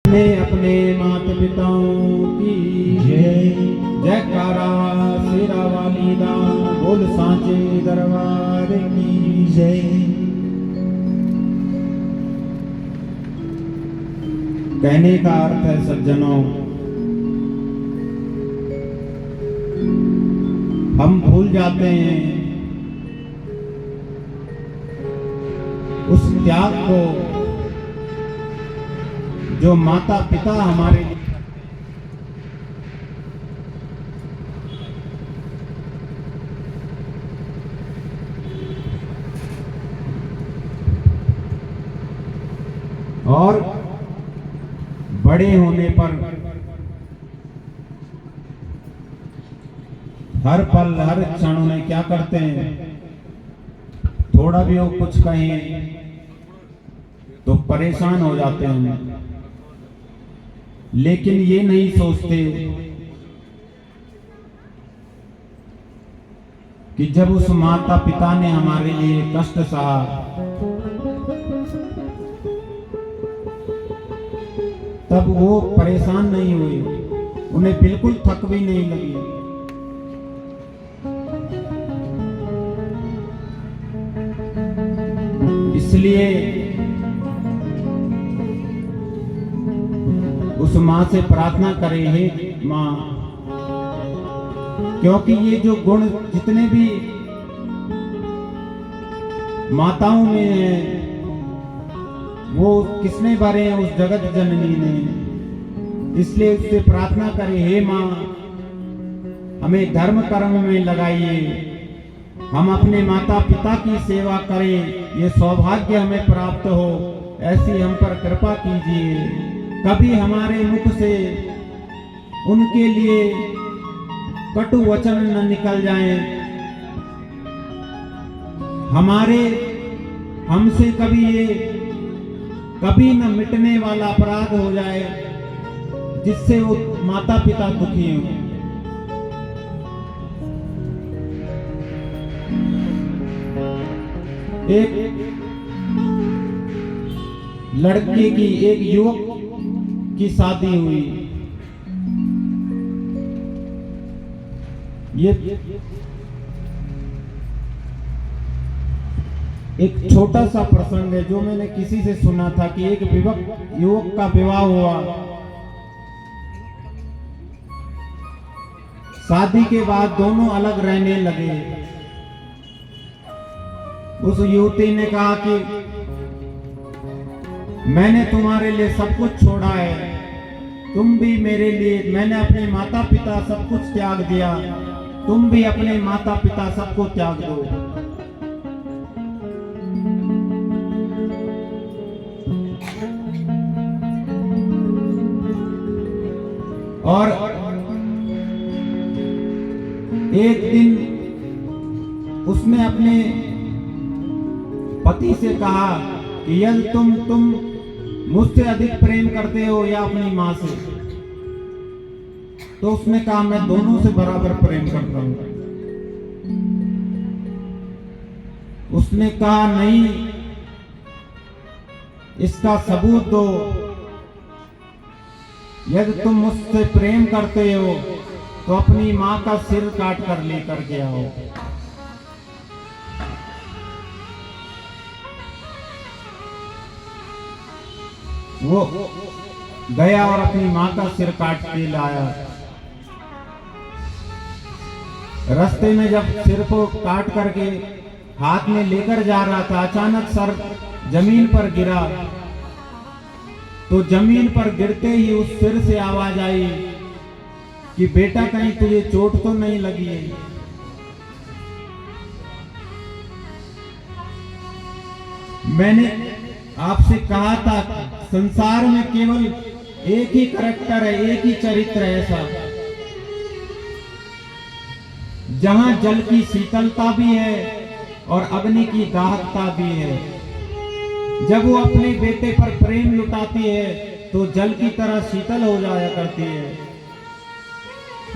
अपने अपने माता पिताओं की जय। जयकारा शेरा वाली दा बोल सांचे दरबार की जय। कहने का अर्थ है सज्जनों, हम भूल जाते हैं उस त्याग को जो माता पिता हमारे लिए और बड़े होने पर हर पल हर क्षण में क्या करते हैं, थोड़ा भी वो कुछ कहें तो परेशान हो जाते हैं, लेकिन ये नहीं सोचते कि जब उस माता पिता ने हमारे लिए कष्ट सहा, तब वो परेशान नहीं हुए, उन्हें बिल्कुल थक भी नहीं लगी। इसलिए उस माँ से प्रार्थना करें, हे माँ, क्योंकि ये जो गुण जितने भी माताओं में हैं वो किसने भरे हैं, उस जगत जननी ने। इसलिए उससे प्रार्थना करें, हे माँ, हमें धर्म कर्म में लगाइए, हम अपने माता पिता की सेवा करें, ये सौभाग्य हमें प्राप्त हो, ऐसी हम पर कृपा कीजिए। कभी हमारे मुख से उनके लिए कटु वचन न निकल जाएं, हमसे कभी न मिटने वाला अपराध हो जाए जिससे वो माता पिता दुखी हों। एक लड़के की, एक युवक की शादी हुई। ये एक छोटा सा प्रसंग है जो मैंने किसी से सुना था कि एक युवक का विवाह हुआ। शादी के बाद दोनों अलग रहने लगे। उस युवती ने कहा कि मैंने तुम्हारे लिए सब कुछ छोड़ा है, तुम भी मेरे लिए, मैंने अपने माता पिता सब कुछ त्याग दिया, तुम भी अपने माता पिता सबको त्याग दो। और एक दिन उसने अपने पति से कहा कि यदि तुम मुझसे अधिक प्रेम करते हो या अपनी माँ से, तो उसने कहा मैं दोनों से बराबर प्रेम करता हूं। उसने कहा नहीं, इसका सबूत दो, यदि तुम मुझसे प्रेम करते हो तो अपनी माँ का सिर काट कर लेकर के आओ। वो गया और अपनी माँ का सिर काट के लाया। रास्ते में जब सिर को काट करके हाथ में लेकर जा रहा था, अचानक सर जमीन पर गिरा, तो जमीन पर गिरते ही उस सिर से आवाज आई कि बेटा कहीं तुझे चोट तो नहीं लगी है। मैंने आपसे कहा था संसार में केवल एक ही करैक्टर है, एक ही चरित्र है ऐसा, जहां जल की शीतलता भी है और अग्नि की दाहकता भी है। जब वो अपने बेटे पर प्रेम लुटाती है तो जल की तरह शीतल हो जाया करती है,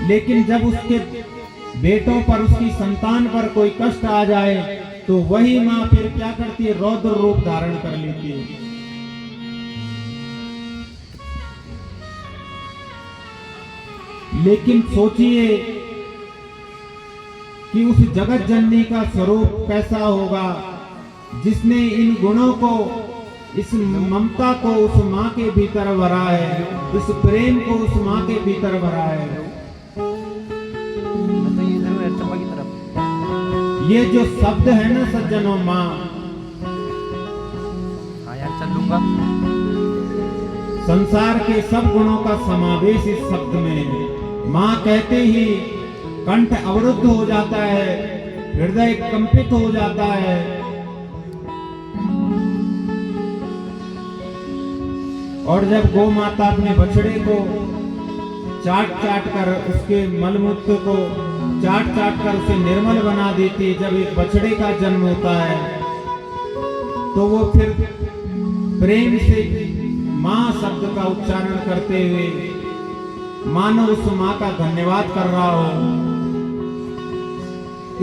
लेकिन जब उसके बेटों पर, उसकी संतान पर कोई कष्ट आ जाए तो वही माँ फिर क्या करती है, रौद्र रूप धारण कर लेती है। लेकिन सोचिए कि उस जगत जननी का स्वरूप कैसा होगा जिसने इन गुणों को, इस ममता को उस माँ के भीतर भरा है, इस प्रेम को उस माँ के भीतर भरा है। ये जो शब्द है ना सज्जनों, माँ, संसार के सब गुणों का समावेश इस शब्द में है। माँ कहते ही कंठ अवरुद्ध हो जाता है, हृदय कंपित हो जाता है। और जब गौ माता अपने बछड़े को चाट चाट कर, उसके मलमूत्र को चाट चाट कर उसे निर्मल बना देती है, जब एक बछड़े का जन्म होता है तो वो फिर प्रेम से माँ शब्द का उच्चारण करते हुए मानो उस माँ का धन्यवाद कर रहा हो।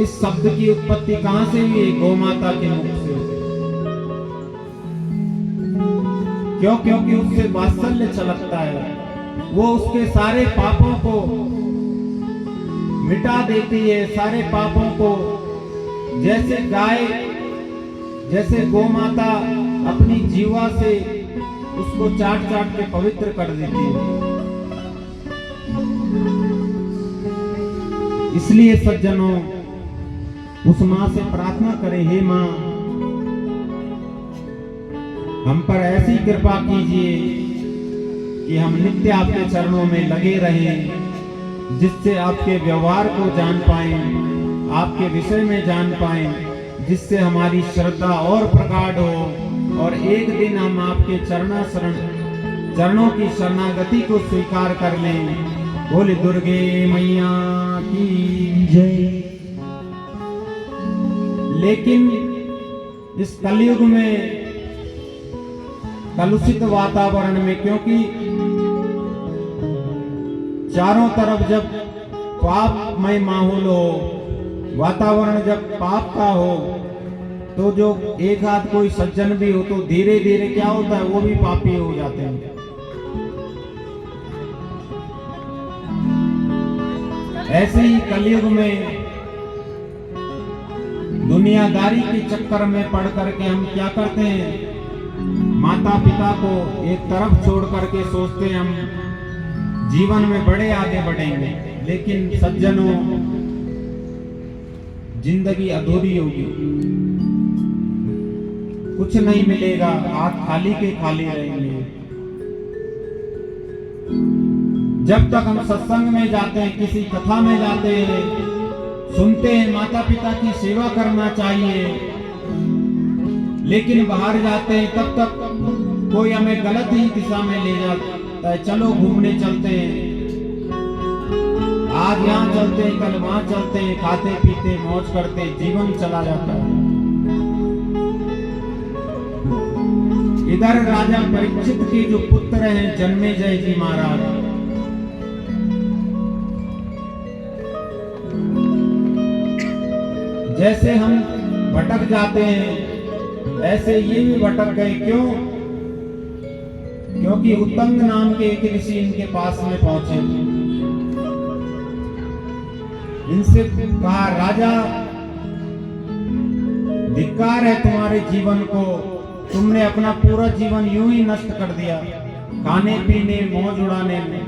इस शब्द की उत्पत्ति कहां से हुई? गौ माता के मुख से। क्यों? क्योंकि उससे वात्सल्य छलकता है। वो उसके सारे पापों को मिटा देती है, सारे पापों को, जैसे गाय, जैसे गौ माता अपनी जीवा से उसको चाट चाट के पवित्र कर देती है। इसलिए सज्जनों, उस मां से प्रार्थना करें, हे मां, हम पर ऐसी कृपा कीजिए कि हम नित्य आपके चरणों में लगे रहें, जिससे आपके व्यवहार को जान पाएं, आपके विषय में जान पाएं, जिससे हमारी श्रद्धा और प्रगाढ़ हो और एक दिन हम आपके चरणों की शरणागति को स्वीकार कर लें। बोले दुर्गे मैया की जय। लेकिन इस कलयुग में, कलुषित वातावरण में, क्योंकि चारों तरफ जब पापमय माहौल हो, वातावरण जब पाप का हो, तो जो एक आध कोई सज्जन भी हो तो धीरे धीरे क्या होता है, वो भी पापी हो जाते हैं। ऐसे ही कलयुग में दुनियादारी के चक्कर में पड़ करके हम क्या करते हैं, माता पिता को एक तरफ छोड़ करके सोचते हैं हम जीवन में बड़े आगे बढ़ेंगे, लेकिन सज्जनों, जिंदगी अधूरी होगी, कुछ नहीं मिलेगा, हाथ खाली के खाली रहेंगे। जब तक हम सत्संग में जाते हैं, किसी कथा में जाते हैं, सुनते हैं माता पिता की सेवा करना चाहिए, लेकिन बाहर जाते हैं तब तक कोई हमें गलत ही दिशा में ले जाता है। चलो घूमने चलते हैं, आज यहाँ चलते हैं, कल वहां चलते हैं, खाते पीते मौज करते, जीवन चला जाता है। इधर राजा परीक्षित के जो पुत्र हैं जन्मेजय जी महाराज, जैसे हम भटक जाते हैं ऐसे ये भी भटक गए। क्यों? क्योंकि उत्तंग नाम के एक ऋषि इनके पास में पहुंचे, इनसे कहा, राजा धिक्कार है तुम्हारे जीवन को, तुमने अपना पूरा जीवन यूं ही नष्ट कर दिया, खाने पीने मौज उड़ाने में।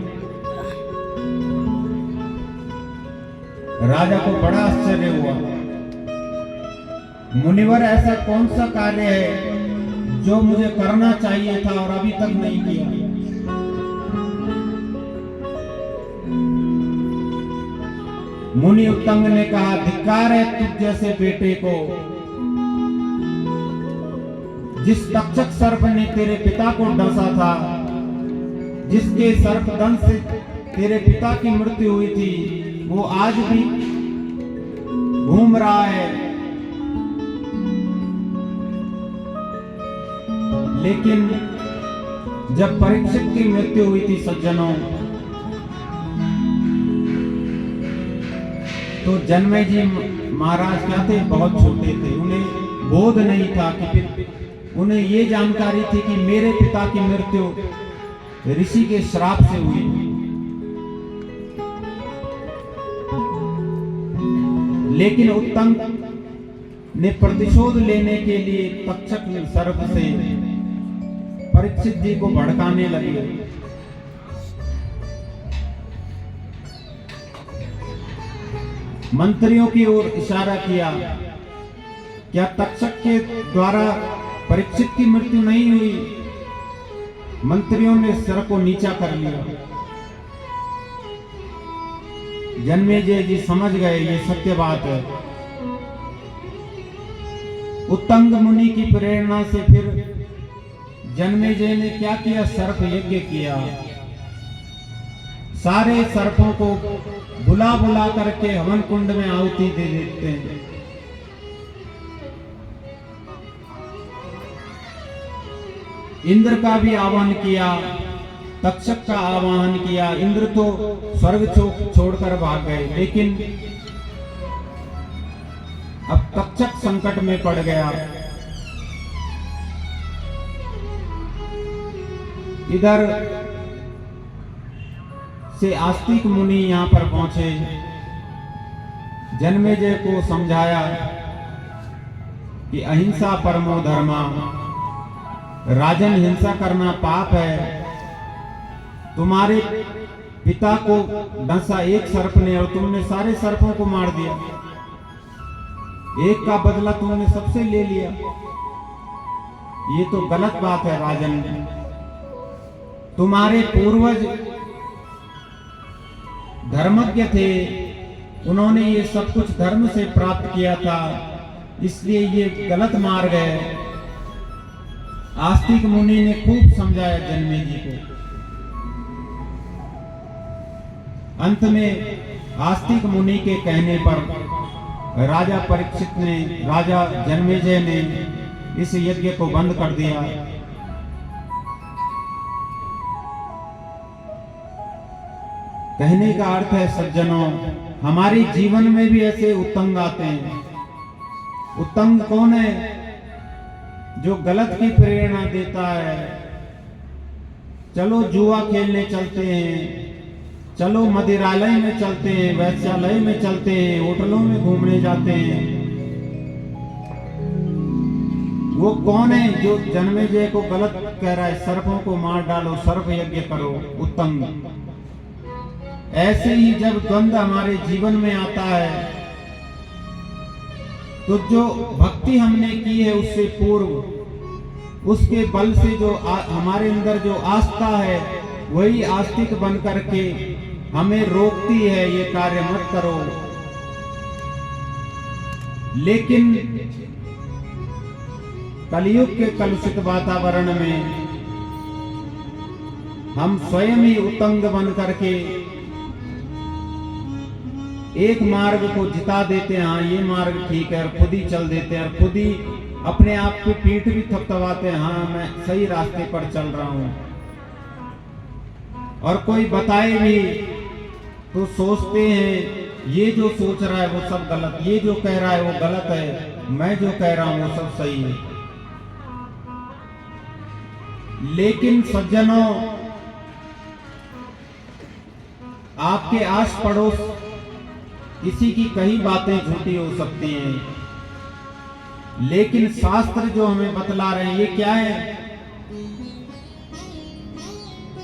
राजा को बड़ा आश्चर्य हुआ, मुनिवर ऐसा कौन सा कार्य है जो मुझे करना चाहिए था और अभी तक नहीं किया। मुनि उत्तंग ने कहा, धिक्कार है तुझ जैसे बेटे को, जिस तक्षक सर्प ने तेरे पिता को डसा था, जिसके सर्पदंश से तेरे पिता की मृत्यु हुई थी, वो आज भी घूम रहा है। लेकिन जब परीक्षित की मृत्यु हुई थी सज्जनों, तो जन्मेजय जी महाराज क्या थे, बहुत छोटे थे, उन्हें बोध नहीं था कि, उन्हें ये जानकारी थी कि मेरे पिता की मृत्यु ऋषि के श्राप से हुई। लेकिन उत्तंग ने प्रतिशोध लेने के लिए तक्षक सर्प से परीक्षित जी को भड़काने लगे। मंत्रियों की ओर इशारा किया, क्या तक्षक के द्वारा परीक्षित की मृत्यु नहीं हुई? मंत्रियों ने सिर को नीचा कर लिया। जन्मेजय जी समझ गए ये सत्य बात है। उत्तंग मुनि की प्रेरणा से फिर जन्मेजय ने क्या किया? सर्प यज्ञ किया। सारे सर्पों को बुला बुला करके हवन कुंड में आहुति दे देते हैं। इंद्र का भी आह्वान किया, तक्षक का आह्वान किया। इंद्र तो स्वर्ग छोड़कर भाग गए, लेकिन अब तक्षक संकट में पड़ गया। इधर से आस्तिक मुनि यहां पर पहुंचे। जन्मेजय को समझाया कि अहिंसा परमो धर्मा, राजन हिंसा करना पाप है। तुम्हारे पिता को डसा एक सर्प ने और तुमने सारे सर्पों को मार दिया। एक का बदला तुमने सबसे ले लिया। ये तो गलत बात है राजन। तुम्हारे पूर्वज धर्मज्ञ थे, उन्होंने ये सब कुछ धर्म से प्राप्त किया था, इसलिए ये गलत मार्ग है। आस्तिक मुनि ने खूब समझाया जन्मेजय को। अंत में आस्तिक मुनि के कहने पर राजा परीक्षित ने, राजा जन्मेजय ने इस यज्ञ को बंद कर दिया। कहने का अर्थ है सज्जनों, हमारे जीवन में भी ऐसे उत्तंग आते हैं। उत्तंग कौन है? जो गलत की प्रेरणा देता है। चलो जुआ खेलने चलते हैं, चलो मदिरालय में चलते हैं, वैश्यालय में चलते हैं, होटलों में घूमने जाते हैं। वो कौन है जो जन्मेजय को गलत कह रहा है? सर्पों को मार डालो, सर्प यज्ञ करो, उत्तंग। ऐसे ही जब द्वंद्व हमारे जीवन में आता है, तो जो भक्ति हमने की है उससे पूर्व, उसके बल से जो हमारे अंदर जो आस्था है, वही आस्तिक बन करके हमें रोकती है, ये कार्य मत करो। लेकिन कलयुग के कलुषित वातावरण में हम स्वयं ही उत्तंग बन करके एक मार्ग को जिता देते हैं। हाँ, ये मार्ग ठीक है, और खुद ही चल देते हैं, और खुद ही अपने आप की पीठ भी थपथपाते हैं। हाँ, मैं सही रास्ते पर चल रहा हूं। और कोई बताए भी तो सोचते हैं ये जो सोच रहा है वो सब गलत, ये जो कह रहा है वो गलत है, मैं जो कह रहा हूं वो सब सही है। लेकिन सज्जनों, आपके आस पड़ोस किसी की कई बातें झूठी हो सकती हैं, लेकिन शास्त्र जो हमें बतला रहे हैं ये क्या है?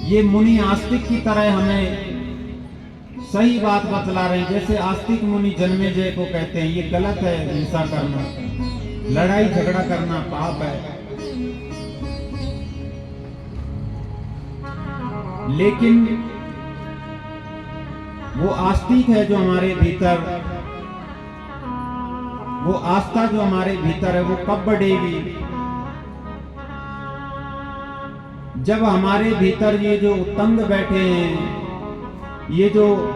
ये मुनि आस्तिक की तरह हमें सही बात बतला रहे हैं। जैसे आस्तिक मुनि जन्मेजय को कहते हैं ये गलत है, हिंसा करना, लड़ाई झगड़ा करना पाप है। लेकिन वो आस्तिक है जो हमारे भीतर, वो आस्था जो हमारे भीतर है, वो कब बढ़ेगी? जब हमारे भीतर ये जो उत्तंग बैठे हैं, ये जो